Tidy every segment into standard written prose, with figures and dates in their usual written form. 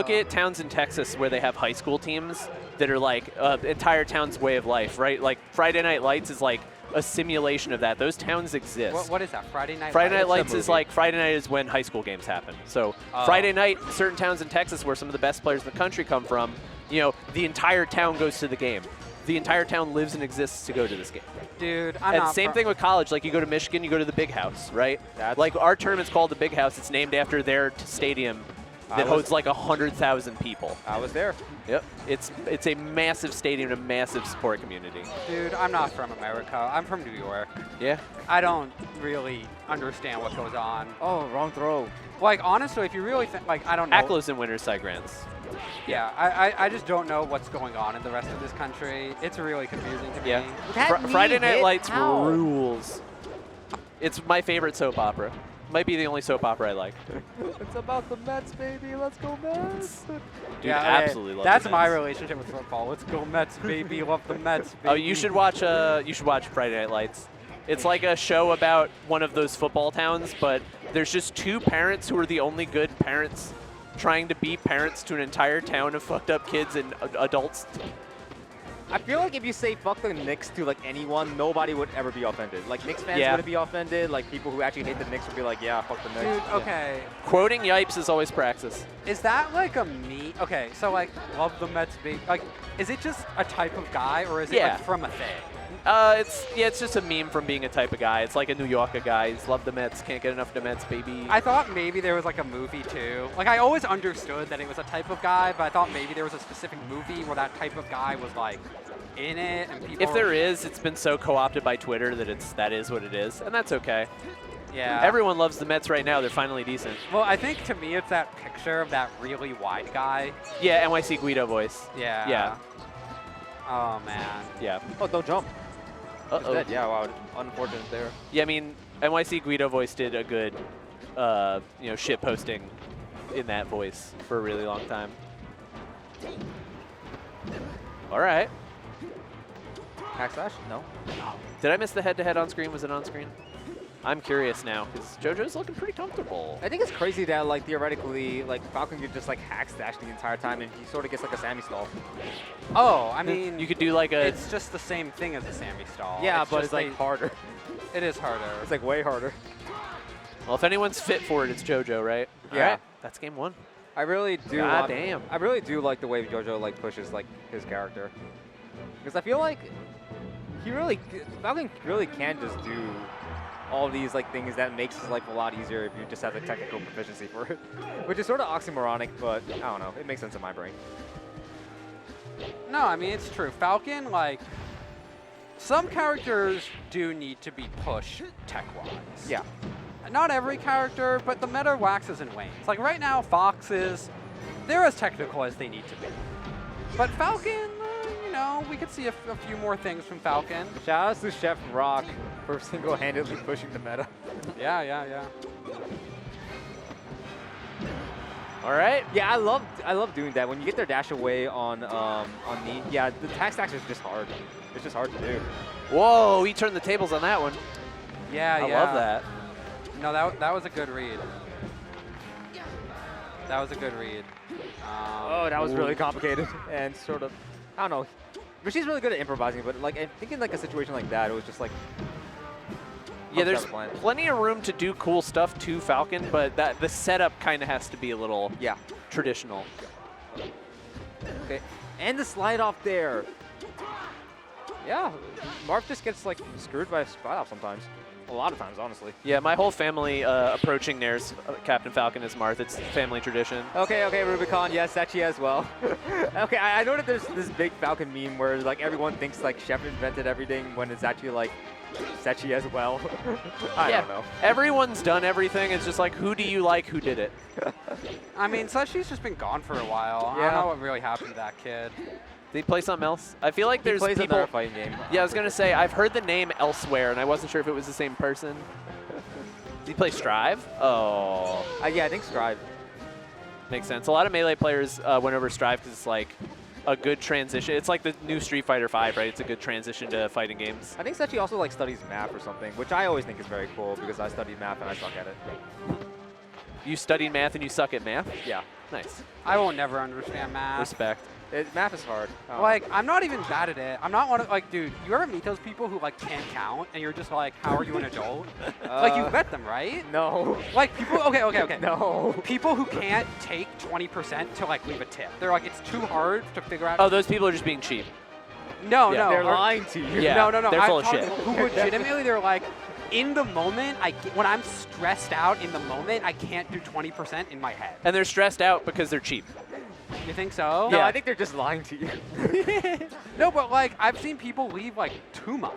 Look at towns in Texas where they have high school teams that are like entire town's way of life, right? Like Friday Night Lights is like a simulation of that. Those towns exist. What is that? Friday Night Lights? Friday Night Lights is like Friday night is when high school games happen. So Friday night, certain towns in Texas where some of the best players in the country come from, you know, the entire town goes to the game. The entire town lives and exists to go to this game. Dude, And same thing with college. Like you go to Michigan, you go to the Big House, right? Like our tournament's called the Big House. It's named after their stadium that holds like 100,000 people. I was there. Yep. It's a massive stadium, a massive support community. Dude, I'm not from America. I'm from New York. Yeah. I don't really understand what goes on. Oh, wrong throw. Like, honestly, if you really think, like, I don't know. Ackles and winners side grants. Yeah, I just don't know what's going on in the rest of this country. It's really confusing to me. Yeah. Friday Night Lights rules. It's my favorite soap opera. Might be the only soap opera I like. It's about the Mets, baby. Let's go Mets. Dude, yeah, absolutely love that's the my Mets. relationship with football. Let's go Mets, baby. Love the Mets, baby. Oh, you should watch Friday Night Lights. It's like a show about one of those football towns, but there's just two parents who are the only good parents trying to be parents to an entire town of fucked up kids and adults. I feel like if you say fuck the Knicks to like anyone, nobody would ever be offended. Like Knicks fans wouldn't be offended. Like people who actually hate the Knicks would be like, yeah, fuck the Knicks. Dude, okay. Quoting Yipes is always praxis. Is that like a me? Okay, so like, love the Mets, baby. Like, is it just a type of guy, or is it like from a thing? It's just a meme from being a type of guy. It's like a New Yorker guy. He's love the Mets, can't get enough of the Mets, baby. I thought maybe there was like a movie too. Like I always understood that it was a type of guy, but I thought maybe there was a specific movie where that type of guy was like in it, and people. If there is, it's been so co-opted by Twitter that that is what it is, and that's okay. Yeah. Everyone loves the Mets right now. They're finally decent. Well, I think to me it's that picture of that really wide guy. Yeah, NYC Guido voice. Yeah. Yeah. Oh man. Yeah. Oh, don't jump. Uh-oh. Dead. Yeah, wow, unfortunate there. Yeah, I mean, NYC Guido voice did a good, shit posting in that voice for a really long time. All right. Backslash? No. Did I miss the head-to-head on screen? Was it on screen? I'm curious now, because JoJo's looking pretty comfortable. I think it's crazy that, like, theoretically, like, Falcon could just, like, hack stash the entire time, and he sort of gets, like, a Sammy stall. Oh, I mean, you could do, like, a... It's just the same thing as a Sammy stall. Yeah, but it's, like, harder. It is harder. It's, like, way harder. Well, if anyone's fit for it, it's JoJo, right? Yeah. All right. That's game one. I really do. God damn. I really do like the way JoJo, like, pushes, like, his character. Because I feel like Falcon really can just do all these like things that makes his life a lot easier if you just have the technical proficiency for it, which is sort of oxymoronic, but I don't know, it makes sense in my brain. No, I mean, it's true. Falcon, like, some characters do need to be pushed tech-wise. Yeah. Not every character, but the meta waxes and wanes. Like right now, Foxes, they're as technical as they need to be. But Falcon, we could see a few more things from Falcon. Shout out to Chef Rock for single-handedly pushing the meta. Yeah. All right. Yeah, I love doing that. When you get their dash away on knee, yeah, the tag stacks is just hard. It's just hard to do. Whoa, he turned the tables on that one. Yeah, I love that. No, that was a good read. That was a good read. That was really complicated and sort of, I don't know. But she's really good at improvising, but like I think in like a situation like that, it was just like. Yeah, there's plenty of room to do cool stuff to Falcon, but the setup kind of has to be a little traditional. Okay, and the slide off there. Yeah, Marv just gets like screwed by a spot off sometimes. A lot of times, honestly. Yeah, my whole family approaching theirs, Captain Falcon is Marth. It's family tradition. Okay, Rubicon, yes, Sechi as well. Okay, I know that there's this big Falcon meme where like everyone thinks like Chef invented everything when it's actually like Sechi as well. I don't know. Everyone's done everything. It's just like, who do you like? Who did it? I mean, Sechi's just been gone for a while. Yeah. I don't know what really happened to that kid. Did he play something else? I feel like there's he plays people. another fighting game. Yeah, I was gonna say I've heard the name elsewhere, and I wasn't sure if it was the same person. Did he play Strive? Oh. Yeah, I think Strive. Makes sense. A lot of Melee players went over Strive because it's like a good transition. It's like the new Street Fighter V, right? It's a good transition to fighting games. I think Sechi also like studies math or something, which I always think is very cool because I studied math and I suck at it. You studied math and you suck at math? Yeah. Nice. I will never understand math. Respect. Math is hard. Like, I'm not even bad at it. I'm not one of, like, dude, you ever meet those people who, like, can't count, and you're just like, how are you an adult? Like, you've met them, right? No. Like, people, okay. No. People who can't take 20% to, like, leave a tip. They're like, it's too hard to figure out. Oh, those people are just being cheap. No, Yeah. no. They're or- lying to you. Yeah. No. They're I'm full of talking shit. Who legitimately, they're like, in the moment, when I'm stressed out in the moment, I can't do 20% in my head. And they're stressed out because they're cheap. You think so? No, Yeah. I think they're just lying to you. No, but, like, I've seen people leave, like, too much.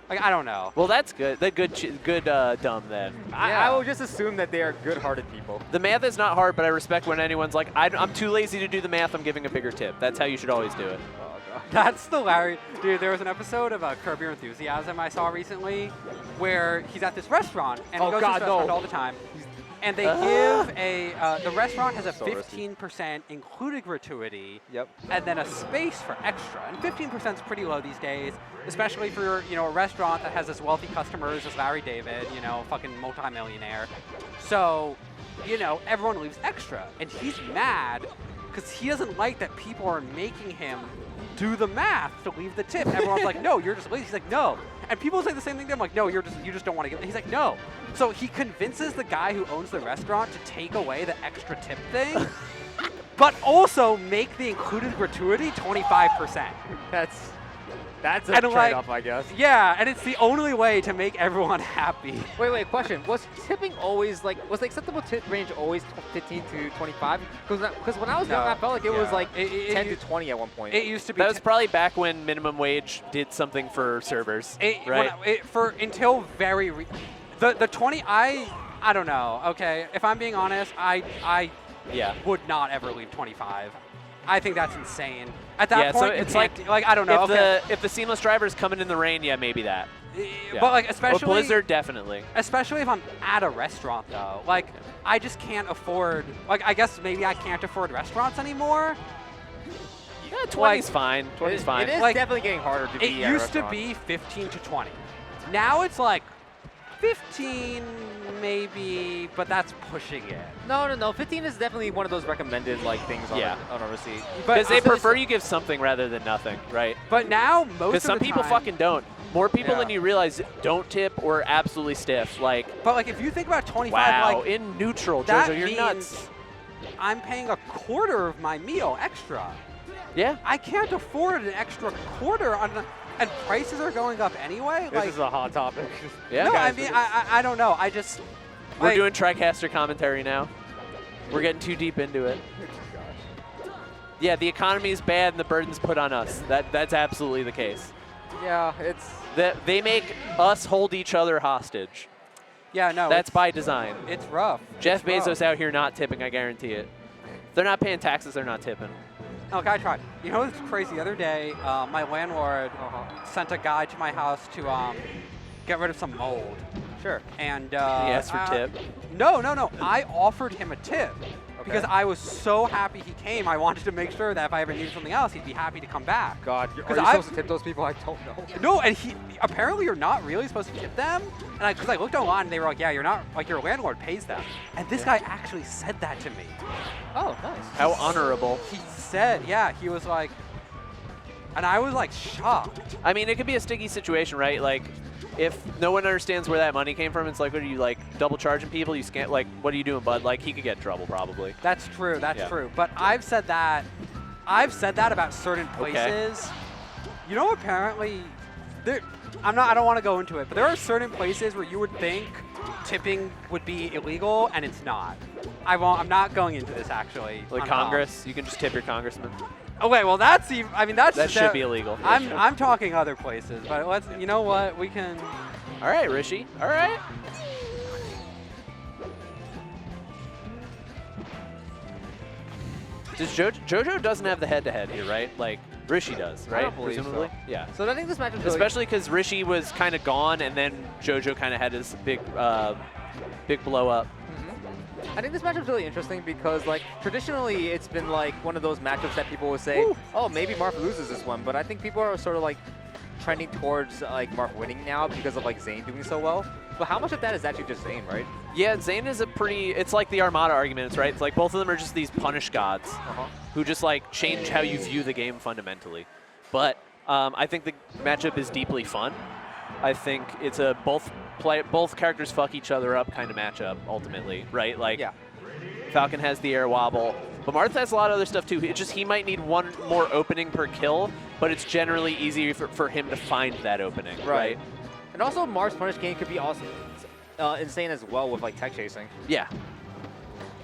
Like, I don't know. Well, that's good. They're good dumb then. I will just assume that they are good-hearted people. The math is not hard, but I respect when anyone's like, I'm too lazy to do the math, I'm giving a bigger tip. That's how you should always do it. Oh, God. That's hilarious. Dude, there was an episode of Curb Your Enthusiasm I saw recently where he's at this restaurant, and he Oh, goes God, to this restaurant no. all the time. And they give the restaurant has a So risky. 15% included gratuity, Yep. and then a space for extra. And 15% is pretty low these days, especially for, you know, a restaurant that has as wealthy customers as Larry David, you know, fucking multimillionaire. So, you know, everyone leaves extra. And he's mad because he doesn't like that people are making him do the math to leave the tip. Everyone's like, no, you're just lazy. He's like, no. And people say the same thing to him, like, no, you just don't want to give. He's like, no. So he convinces the guy who owns the restaurant to take away the extra tip thing, but also make the included gratuity 25%. That's a And, like, trade-off, I guess. Yeah, and it's the only way to make everyone happy. Wait, question. Was tipping always, was the acceptable tip range always 15 to 25? Because when I was young, No. I felt like it was Yeah. like It- 10 to 20 at one point. It used to be. That was probably back when minimum wage did something for servers, right? Until very the 20. I don't know. Okay, if I'm being honest, I Yeah. would not ever leave 25. I think that's insane. At that Yeah, so point, you it's can't, like I don't know. If the seamless driver's coming in the rain, yeah, maybe that. Yeah. But like Or especially Blizzard, definitely. Especially if I'm at a restaurant though. Like I just can't afford. Like I guess maybe I can't afford restaurants anymore. Yeah, 20's fine. 20's It fine. is Like, definitely getting harder to It be at a used to restaurant. be 15 to 20. Now it's like 15 maybe, but that's pushing it. No. 15 is definitely one of those recommended things on, Yeah. on a receipt. Because they also- prefer you give something rather than nothing, right? But now most Because of some the people time, fucking don't. More people Yeah. than you realize don't tip or absolutely stiff. Like, But like if you think about 25, wow, like in neutral, that JoJo, you're means nuts. I'm paying a quarter of my meal extra. Yeah. I can't afford an extra quarter on the, and prices are going up anyway. This like is a hot topic. Yeah. no, I guys, mean I don't know. I just We're like, doing TriCaster commentary now. We're getting too deep into it. Yeah, the economy is bad and the burden's put on us. That's absolutely the case. Yeah, it's... They make us hold each other hostage. yeah no. That's by design. it's rough. Jeff It's rough. Bezos out here not tipping, I guarantee it. If they're not paying taxes, they're not tipping. Look, I tried. You know what's crazy? The other day, my landlord sent a guy to my house to get rid of some mold. Sure. And He asked for tip. No. I offered him a tip because Okay. I was so happy he came. I wanted to make sure that if I ever needed something else, he'd be happy to come back. God, are you 'Cause supposed to tip those people? I don't know. No, and he apparently you're not really supposed to tip them. And because I looked online and they were like, yeah, you're not, like your landlord pays them. And this guy actually said that to me. Oh, nice. How honorable. He said, yeah, he was like, and I was like shocked. I mean, it could be a sticky situation, right? Like, if no one understands where that money came from, it's like, what are you, like, double charging people? You scan, like, what are you doing, bud? Like, he could get in trouble, probably. That's true. That's Yeah. true. But I've said that about certain places. You know, apparently, there. I don't want to go into it, but there are certain places where you would think tipping would be illegal, and it's not. I'm not going into this actually. Like on Congress, you can just tip your congressman. Oh wait, well that's even. I mean that's That should be illegal. I'm talking other places, but let's. You know what? We can. All right, Rishi. All right. Does JoJo doesn't have the head-to-head here, right? Like, Rishi does, right? I don't believe Presumably? so. Yeah. So I think this match is really... Especially because Rishi was kind of gone, and then JoJo kind of had his big blow up. I think this matchup's really interesting because, like, traditionally it's been like one of those matchups that people would say, Woo. oh, maybe Marth loses this one, but I think people are sort of like trending towards like Marth winning now because of like Zayn doing so well. But how much of that is actually just Zayn, right? Yeah, Zayn is a pretty, it's like the Armada arguments, right? It's like both of them are just these punish gods who just like change how you view the game fundamentally. But I think the matchup is deeply fun. I think it's a both characters fuck each other up kind of matchup ultimately, right? Like Falcon has the air wobble, but Marth has a lot of other stuff too. It's just he might need one more opening per kill, but it's generally easy for him to find that opening, right? And also Marth's punish game could be also insane as well with like tech chasing. Yeah.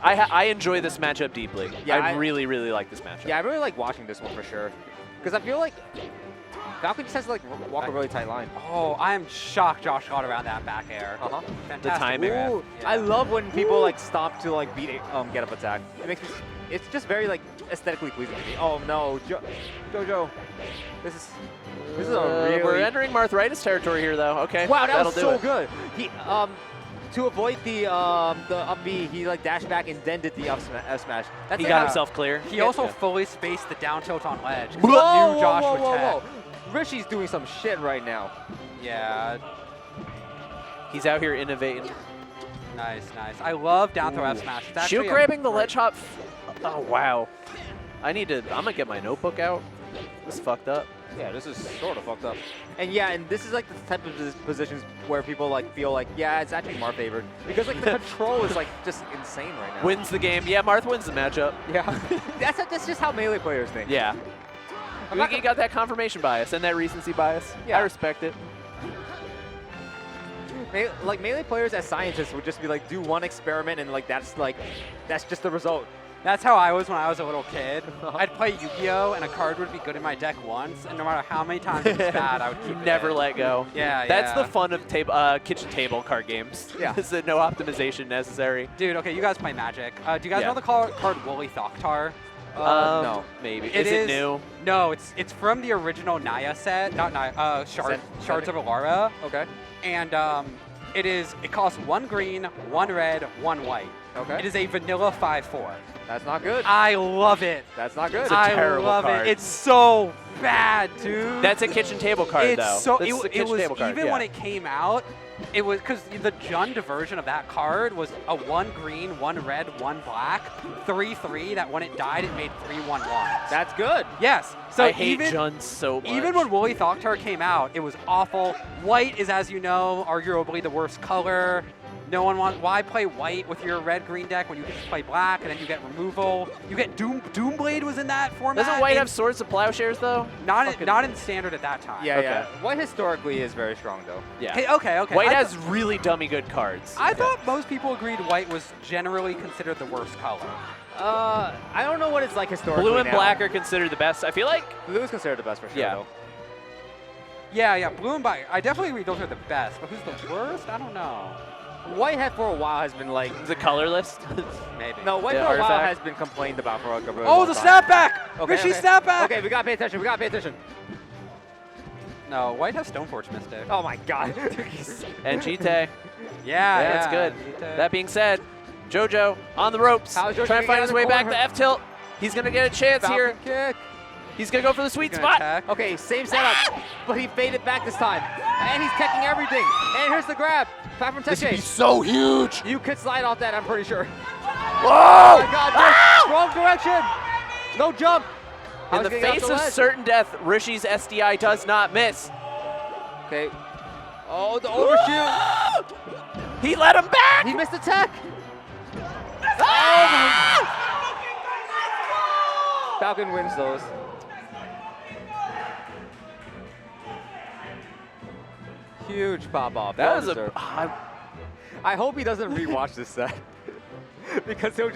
I enjoy this matchup deeply. Yeah, I really, really like this matchup. Yeah, I really like watching this one for sure. Because I feel like Falcon just has to like walk a really tight line. Oh, I am shocked Josh got around that back air. Fantastic. The timing. riff. Yeah. I love when people like stop to like beat get up attack. It makes me. It's just very like aesthetically pleasing to me. Oh no, JoJo, this is a really. We're entering Marthritis territory here, though. Okay. Wow, that that'll was do so it. good. He to avoid the up B, he like dashed back and then did the up smash. That's He like got how- himself clear. He also fully spaced the down tilt on ledge. 'cause he Whoa, knew Josh whoa, would whoa, tech. whoa. Rishi's doing some shit right now. Yeah, He's out here innovating. nice. I love down throw F smash. It's actually Shield a grabbing the great- ledge hop. Oh, wow. I'm gonna get my notebook out. This is fucked up. Yeah, this is sort of fucked up. And yeah, and this is like the type of positions where people like feel like, yeah, it's actually Marth favored. Because like the control is like just insane right now. Wins the game. Yeah, Marth wins the matchup. Yeah. that's just how Melee players think. Yeah. I'm not You got that confirmation bias and that recency bias. Yeah. I respect it. Like Melee players as scientists would just be like, do one experiment and like that's just the result. That's how I was when I was a little kid. I'd play Yu-Gi-Oh! And a card would be good in my deck once, and no matter how many times it was bad, I would keep it Never in. let go. Yeah, That's yeah. the fun of kitchen table card games. Yeah. Is that no optimization necessary. Dude, okay, you guys play Magic. Do you guys Yeah. know the card Woolly Thoktar? No. Maybe. It is it new? No, it's from the original Naya set, not Naya, Shards of Alara. Okay. And it costs 1 green, 1 red, 1 white. Okay. It is a vanilla 5/4. That's not good. I love it. That's not good. I terrible love card. it. It's so bad, dude. That's a kitchen table card, It's though. so That's a it kitchen was table card, even yeah. when it came out. It was because the Jund version of that card was a 1 green, 1 red, 1 black, 3/3. That when it died, it made 3/1/1s. That's good. Yes. So I hate even Jund so much. even when Woolly Thoktar came out, it was awful. White is, as you know, arguably the worst color. No one wants. Why play white with your red-green deck when you can just play black and then you get removal? You get Doomblade was in that format. Doesn't White have Swords of Plowshares, though? not in standard at that time? Yeah, Okay. yeah. White historically is very strong though. Yeah. Hey, okay. White I has really dummy good cards. I thought most people agreed white was generally considered the worst color. I don't know what it's like historically. Blue and now. black are considered the best. I feel like Blue is considered the best for sure. Yeah. Though. Yeah, blue and black. I definitely agree those are the best, but who's the worst? I don't know. White for a while has been like. the color list. Maybe. No, White The for a while artifact. has been complained about for like a really Oh, long the time. snapback! Okay, Rishi okay. snapback! Okay, we gotta pay attention. We gotta pay attention. No, white has Stoneforge Mystic. Oh my god. And Jite. Yeah, That's good. Jite. That being said, JoJo on the ropes. How's JoJo Trying to gonna find get his out way of the back corner? to F-tilt. He's going to get a chance here. Falcon kick. He's going to go for the sweet He's gonna spot. attack. Okay, same setup, but he faded back this time. And he's teching everything. And here's the grab. Platform tech chase. so huge. You could slide off that, I'm pretty sure. Whoa! Oh my god, no. Wrong direction. No jump. In How's the he getting face off of ledge? certain death, Rishi's SDI does not miss. Okay. Oh, the overshoot. He let him back. He missed the tech. Ah! Falcon wins those. Huge pop off. That Well was a. deserved. I hope he doesn't rewatch this set because he'll